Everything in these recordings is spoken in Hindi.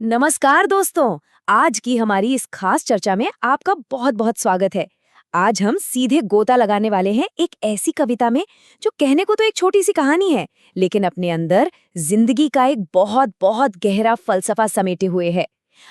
नमस्कार दोस्तों। आज की हमारी इस खास चर्चा में आपका बहुत बहुत स्वागत है। आज हम सीधे गोता लगाने वाले हैं एक ऐसी कविता में जो कहने को तो एक छोटी सी कहानी है, लेकिन अपने अंदर जिंदगी का एक बहुत बहुत गहरा फलसफा समेटे हुए है।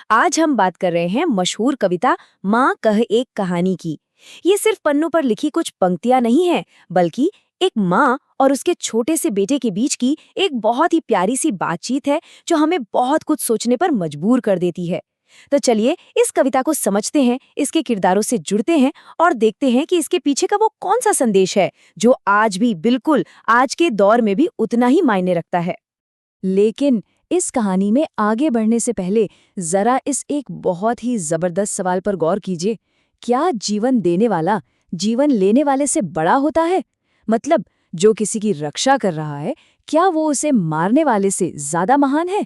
आज हम बात कर रहे हैं मशहूर कविता माँ कह एक कहानी की। ये सिर्फ पन्नों पर लिखी कुछ पंक्तियां नहीं है, बल्कि एक माँ और उसके छोटे से बेटे के बीच की एक बहुत ही प्यारी सी बातचीत है, जो हमें बहुत कुछ सोचने पर मजबूर कर देती है। तो चलिए इस कविता को समझते हैं, इसके किरदारों से जुड़ते हैं और देखते हैं कि इसके पीछे का वो कौन सा संदेश है जो आज भी बिल्कुल आज के दौर में भी उतना ही मायने रखता है। लेकिन इस कहानी में आगे बढ़ने से पहले जरा इस एक बहुत ही जबरदस्त सवाल पर गौर कीजिए। क्या जीवन देने वाला जीवन लेने वाले से बड़ा होता है? मतलब जो किसी की रक्षा कर रहा है, क्या वो उसे मारने वाले से ज्यादा महान है?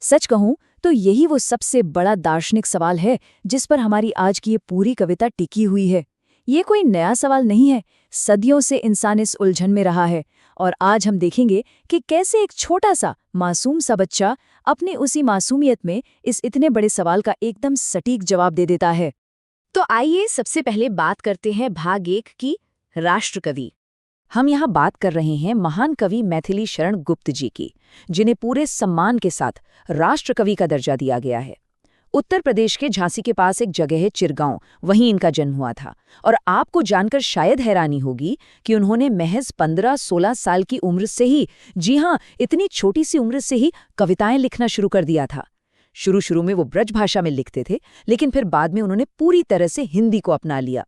सच कहूं तो यही वो सबसे बड़ा दार्शनिक सवाल है जिस पर हमारी आज की ये पूरी कविता टिकी हुई है। ये कोई नया सवाल नहीं है, सदियों से इंसान इस उलझन में रहा है। और आज हम देखेंगे कि कैसे एक छोटा सा मासूम सा बच्चा अपनी उसी मासूमियत में इस इतने बड़े सवाल का एकदम सटीक जवाब दे देता है। तो आइए सबसे पहले बात करते हैं भाग 1 की, राष्ट्रकवि। हम यहाँ बात कर रहे हैं महान कवि मैथिली शरण गुप्त जी की, जिन्हें पूरे सम्मान के साथ राष्ट्रकवि का दर्जा दिया गया है। उत्तर प्रदेश के झांसी के पास एक जगह है चिरगांव, वहीं इनका जन्म हुआ था। और आपको जानकर शायद हैरानी होगी कि उन्होंने महज 15-16 साल की उम्र से ही, जी हाँ, इतनी छोटी सी उम्र से ही कविताएं लिखना शुरू कर दिया था। शुरू में वो ब्रज भाषा में लिखते थे, लेकिन फिर बाद में उन्होंने पूरी तरह से हिंदी को अपना लिया।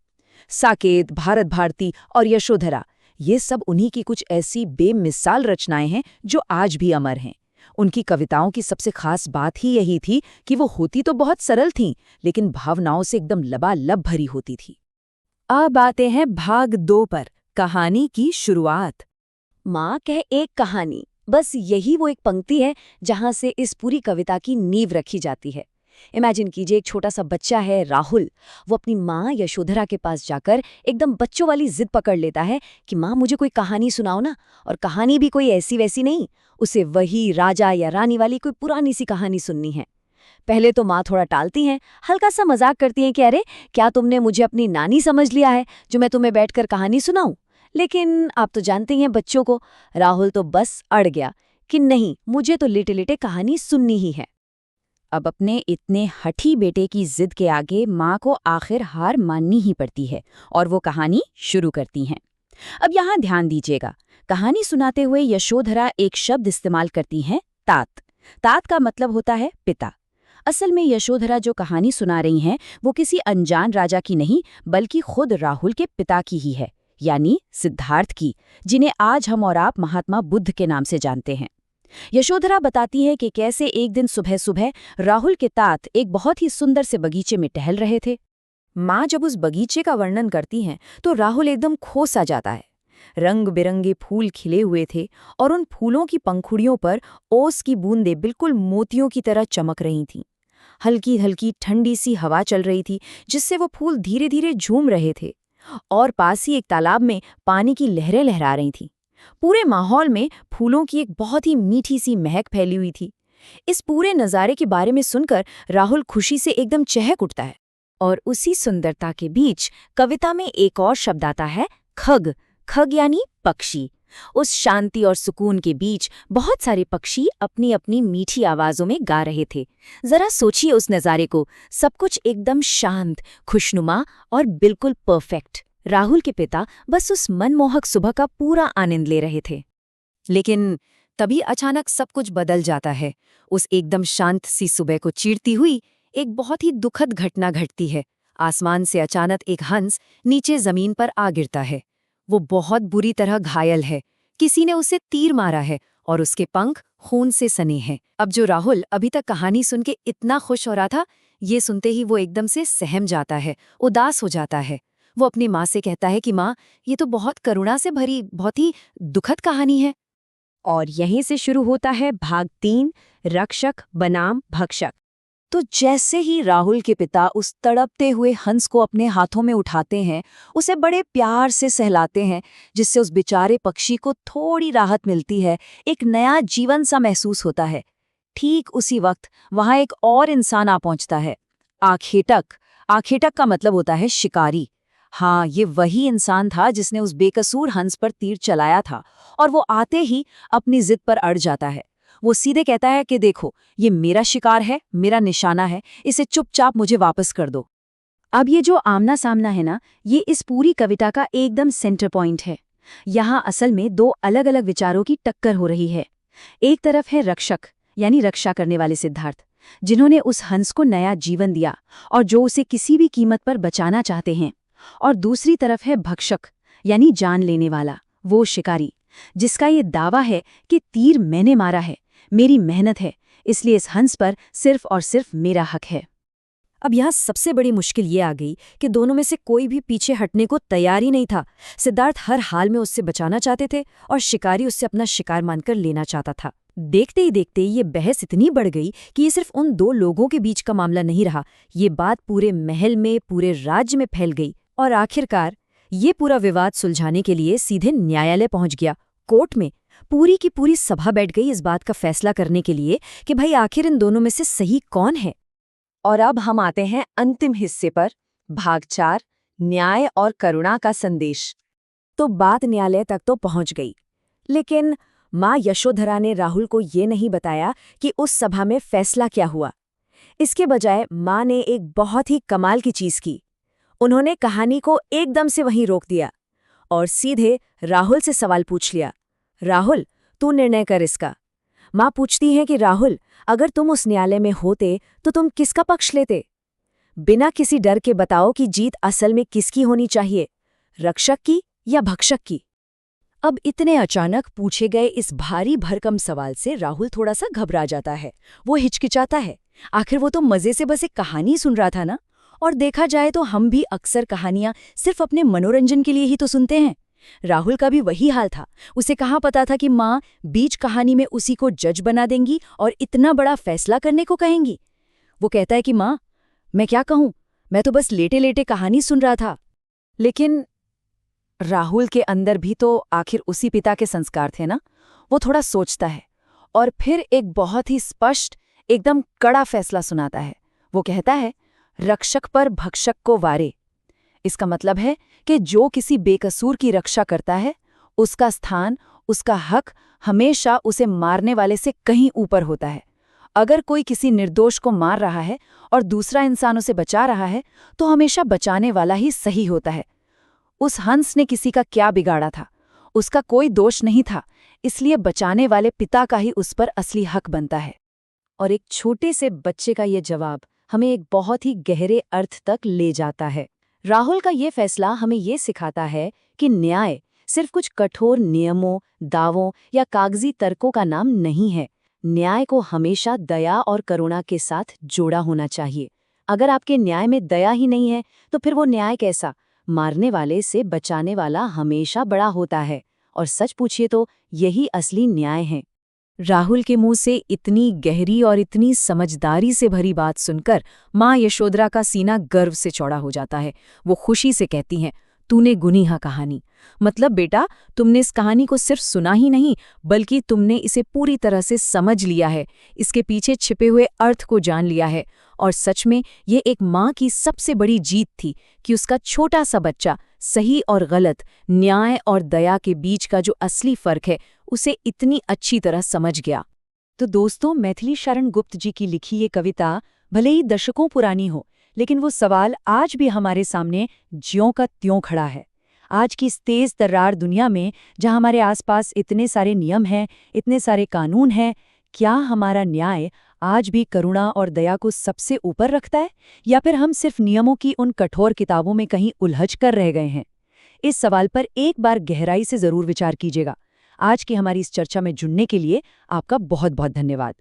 साकेत, भारत भारती और यशोधरा, ये सब उन्हीं की कुछ ऐसी बेमिसाल रचनाएं हैं जो आज भी अमर हैं। उनकी कविताओं की सबसे खास बात ही यही थी कि वो होती तो बहुत सरल थीं, लेकिन भावनाओं से एकदम लबालब भरी होती थी। अब आते हैं भाग 2 पर, कहानी की शुरुआत। माँ कह एक कहानी, बस यही वो एक पंक्ति है जहां से इस पूरी कविता की नींव रखी जाती है। इमेजिन कीजिए, एक छोटा सा बच्चा है राहुल। वो अपनी माँ यशोधरा के पास जाकर एकदम बच्चों वाली जिद पकड़ लेता है कि माँ मुझे कोई कहानी सुनाओ ना। और कहानी भी कोई ऐसी वैसी नहीं, उसे वही राजा या रानी वाली कोई पुरानी सी कहानी सुननी है। पहले तो माँ थोड़ा टालती हैं, हल्का सा मजाक करती हैं कि अरे क्या तुमने मुझे अपनी नानी समझ लिया है जो मैं तुम्हें बैठकर कहानी सुनाऊं। लेकिन आप तो जानते हैं बच्चों को। राहुल तो बस अड़ गया कि नहीं, मुझे तो लेटे लेटे कहानी सुननी ही है। अब अपने इतने हठी बेटे की जिद के आगे माँ को आखिर हार माननी ही पड़ती है और वो कहानी शुरू करती हैं। अब यहाँ ध्यान दीजिएगा, कहानी सुनाते हुए यशोधरा एक शब्द इस्तेमाल करती हैं, तात। तात का मतलब होता है पिता। असल में यशोधरा जो कहानी सुना रही हैं वो किसी अनजान राजा की नहीं, बल्कि खुद राहुल के पिता की ही है, यानी सिद्धार्थ की, जिन्हें आज हम और आप महात्मा बुद्ध के नाम से जानते हैं। यशोधरा बताती है कि कैसे एक दिन सुबह सुबह राहुल के तात एक बहुत ही सुंदर से बगीचे में टहल रहे थे। माँ जब उस बगीचे का वर्णन करती हैं तो राहुल एकदम खो सा जाता है। रंग बिरंगे फूल खिले हुए थे और उन फूलों की पंखुड़ियों पर ओस की बूंदें बिल्कुल मोतियों की तरह चमक रही थीं। हल्की हल्की ठंडी सी हवा चल रही थी जिससे वो फूल धीरे धीरे झूम रहे थे। और पास ही एक तालाब में पानी की लहरें लहरा रही थीं। पूरे माहौल में फूलों की एक बहुत ही मीठी सी महक फैली हुई थी। इस पूरे नज़ारे के बारे में सुनकर राहुल खुशी से एकदम चहक उठता है। और उसी सुंदरता के बीच कविता में एक और शब्द आता है, खग। खग यानी पक्षी। उस शांति और सुकून के बीच बहुत सारे पक्षी अपनी अपनी मीठी आवाजों में गा रहे थे। जरा सोचिए उस नज़ारे को, सब कुछ एकदम शांत, खुशनुमा और बिल्कुल परफेक्ट। राहुल के पिता बस उस मनमोहक सुबह का पूरा आनंद ले रहे थे। लेकिन तभी अचानक सब कुछ बदल जाता है। उस एकदम शांत सी सुबह को चीरती हुई एक बहुत ही दुखद घटना घटती है। आसमान से अचानक एक हंस नीचे जमीन पर आ गिरता है। वो बहुत बुरी तरह घायल है। किसी ने उसे तीर मारा है और उसके पंख खून से सने हैं। अब जो राहुल अभी तक कहानी सुन के इतना खुश हो रहा था, ये सुनते ही वो एकदम से सहम जाता है, उदास हो जाता है। वो अपनी माँ से कहता है कि माँ, ये तो बहुत करुणा से भरी बहुत ही दुखद कहानी है। और यहीं से शुरू होता है भाग 3, रक्षक बनाम भक्षक। तो जैसे ही राहुल के पिता उस तड़पते हुए हंस को अपने हाथों में उठाते हैं, उसे बड़े प्यार से सहलाते हैं, जिससे उस बेचारे पक्षी को थोड़ी राहत मिलती है, एक नया जीवन सा महसूस होता है। ठीक उसी वक्त वहां एक और इंसान आ पहुंचता है, आखेटक। आखेटक का मतलब होता है शिकारी। हाँ, ये वही इंसान था जिसने उस बेकसूर हंस पर तीर चलाया था, और वो आते ही अपनी जिद पर अड़ जाता है। वो सीधे कहता है कि देखो, ये मेरा शिकार है, मेरा निशाना है, इसे चुपचाप मुझे वापस कर दो। अब ये जो आमना सामना है ना, ये इस पूरी कविता का एकदम सेंटर पॉइंट है। यहाँ असल में दो अलग अलग विचारों की टक्कर हो रही है। एक तरफ है रक्षक, यानी रक्षा करने वाले सिद्धार्थ, जिन्होंने उस हंस को नया जीवन दिया और जो उसे किसी भी कीमत पर बचाना चाहते हैं। और दूसरी तरफ है भक्षक, यानी जान लेने वाला, वो शिकारी, जिसका ये दावा है कि तीर मैंने मारा है, मेरी मेहनत है, इसलिए इस हंस पर सिर्फ और सिर्फ मेरा हक है। अब यहाँ सबसे बड़ी मुश्किल ये आ गई कि दोनों में से कोई भी पीछे हटने को तैयार ही नहीं था। सिद्धार्थ हर हाल में उससे बचाना चाहते थे और शिकारी उससे अपना शिकार मानकर लेना चाहता था। देखते ही देखते ये बहस इतनी बढ़ गई कि ये सिर्फ उन दो लोगों के बीच का मामला नहीं रहा, ये बात पूरे महल में, पूरे राज्य में फैल गई। और आखिरकार ये पूरा विवाद सुलझाने के लिए सीधे न्यायालय पहुंच गया, कोर्ट में। पूरी की पूरी सभा बैठ गई इस बात का फैसला करने के लिए कि भाई आखिर इन दोनों में से सही कौन है। और अब हम आते हैं अंतिम हिस्से पर, भाग 4, न्याय और करुणा का संदेश। तो बात न्यायालय तक तो पहुंच गई, लेकिन माँ यशोधरा ने राहुल को ये नहीं बताया कि उस सभा में फैसला क्या हुआ। इसके बजाय माँ ने एक बहुत ही कमाल की चीज की। उन्होंने कहानी को एकदम से वहीं रोक दिया और सीधे राहुल से सवाल पूछ लिया, राहुल, तू निर्णय कर इसका। माँ पूछती हैं कि राहुल, अगर तुम उस न्यायालय में होते तो तुम किसका पक्ष लेते? बिना किसी डर के बताओ कि जीत असल में किसकी होनी चाहिए, रक्षक की या भक्षक की? अब इतने अचानक पूछे गए इस भारी भरकम सवाल से राहुल थोड़ा सा घबरा जाता है। वो हिचकिचाता है। आखिर वो तो मजे से बस एक कहानी सुन रहा था ना। और देखा जाए तो हम भी अक्सर कहानियां सिर्फ अपने मनोरंजन के लिए ही तो सुनते हैं। राहुल का भी वही हाल था। उसे कहाँ पता था कि माँ बीच कहानी में उसी को जज बना देंगी और इतना बड़ा फैसला करने को कहेंगी। वो कहता है कि माँ, मैं क्या कहूँ, मैं तो बस लेटे लेटे कहानी सुन रहा था। लेकिन राहुल के अंदर भी तो आखिर उसी पिता के संस्कार थे ना। वो थोड़ा सोचता है और फिर एक बहुत ही स्पष्ट, एकदम कड़ा फैसला सुनाता है। वो कहता है, रक्षक पर भक्षक को वारे। इसका मतलब है कि जो किसी बेकसूर की रक्षा करता है, उसका स्थान, उसका हक हमेशा उसे मारने वाले से कहीं ऊपर होता है। अगर कोई किसी निर्दोष को मार रहा है और दूसरा इंसान उसे बचा रहा है, तो हमेशा बचाने वाला ही सही होता है। उस हंस ने किसी का क्या बिगाड़ा था? उसका कोई दोष नहीं था, इसलिए बचाने वाले पिता का ही उस पर असली हक बनता है। और एक छोटे से बच्चे का ये जवाब हमें एक बहुत ही गहरे अर्थ तक ले जाता है। राहुल का ये फैसला हमें ये सिखाता है कि न्याय सिर्फ कुछ कठोर नियमों, दावों या कागजी तर्कों का नाम नहीं है। न्याय को हमेशा दया और करुणा के साथ जोड़ा होना चाहिए। अगर आपके न्याय में दया ही नहीं है, तो फिर वो न्याय कैसा? मारने वाले से बचाने वाला हमेशा बड़ा होता है। और सच पूछिए तो यही असली न्याय है। राहुल के मुंह से इतनी गहरी और इतनी समझदारी से भरी बात सुनकर माँ यशोधरा का सीना गर्व से चौड़ा हो जाता है। वो खुशी से कहती हैं, तूने गुनीहा कहानी। मतलब बेटा, तुमने इस कहानी को सिर्फ सुना ही नहीं, बल्कि तुमने इसे पूरी तरह से समझ लिया है, इसके पीछे छिपे हुए अर्थ को जान लिया है। और सच में ये एक माँ की सबसे बड़ी जीत थी कि उसका छोटा सा बच्चा सही और गलत, न्याय और दया के बीच का जो असली फर्क है, उसे इतनी अच्छी तरह समझ गया। तो दोस्तों, मैथिली शरण गुप्त जी की लिखी ये कविता भले ही दशकों पुरानी हो, लेकिन वो सवाल आज भी हमारे सामने ज्यों का त्यों खड़ा है। आज की इस तेज तर्रार दुनिया में, जहां हमारे आसपास इतने सारे नियम हैं, इतने सारे कानून हैं, क्या हमारा न्याय आज भी करुणा और दया को सबसे ऊपर रखता है, या फिर हम सिर्फ नियमों की उन कठोर किताबों में कहीं उलझ कर रह गए हैं? इस सवाल पर एक बार गहराई से जरूर विचार कीजिएगा। आज की हमारी इस चर्चा में जुड़ने के लिए आपका बहुत बहुत धन्यवाद।